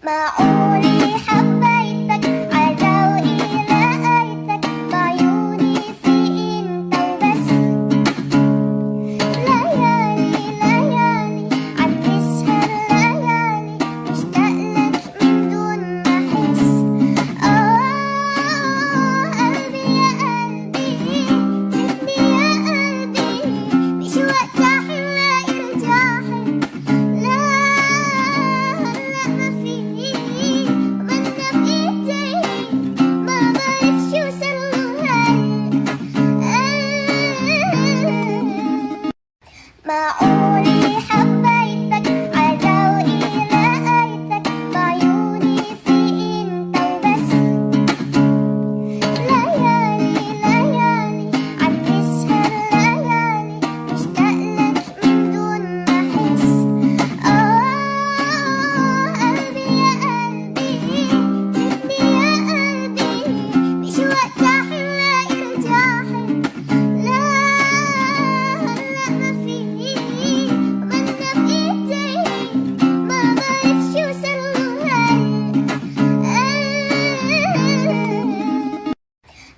معقولي حبيتك عذوقي لقيتك بعيوني في انت وبس. ليالي ليالي عم نسهر ليالي مشتاقلك من دون ما احس. قلبي يا قلبي جبني يا قلبي مش وقت احلى الجاحد. لا هلا ما في بدنا بايدي ما بعرف شو صار له معقولي حبيتك عذوقي لقيتك بعيوني في انت وبس. ليالي ليالي عم نسهر ليالي مشتاقلك من دون ما احس. قلبي يا قلبي جبني يا قلبي مش وقت احلى الجاحد. لا هلا ما في بدنا بايدي ما بعرف شو صار له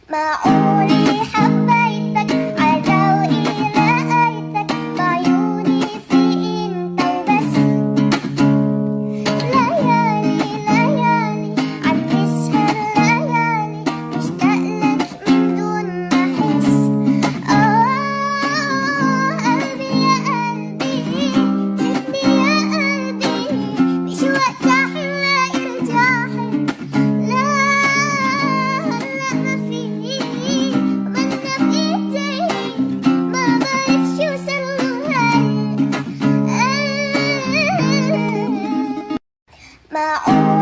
معقولي حبيتك عذوقي لقيتك بعيوني في انت وبس. ليالي ليالي عم نسهر ليالي مشتاقلك من دون ما احس. قلبي يا قلبي جبني يا قلبي مش وقت احلى الجاحد. لا هلا ما في بدنا بايدي ما بعرف شو صار له معقول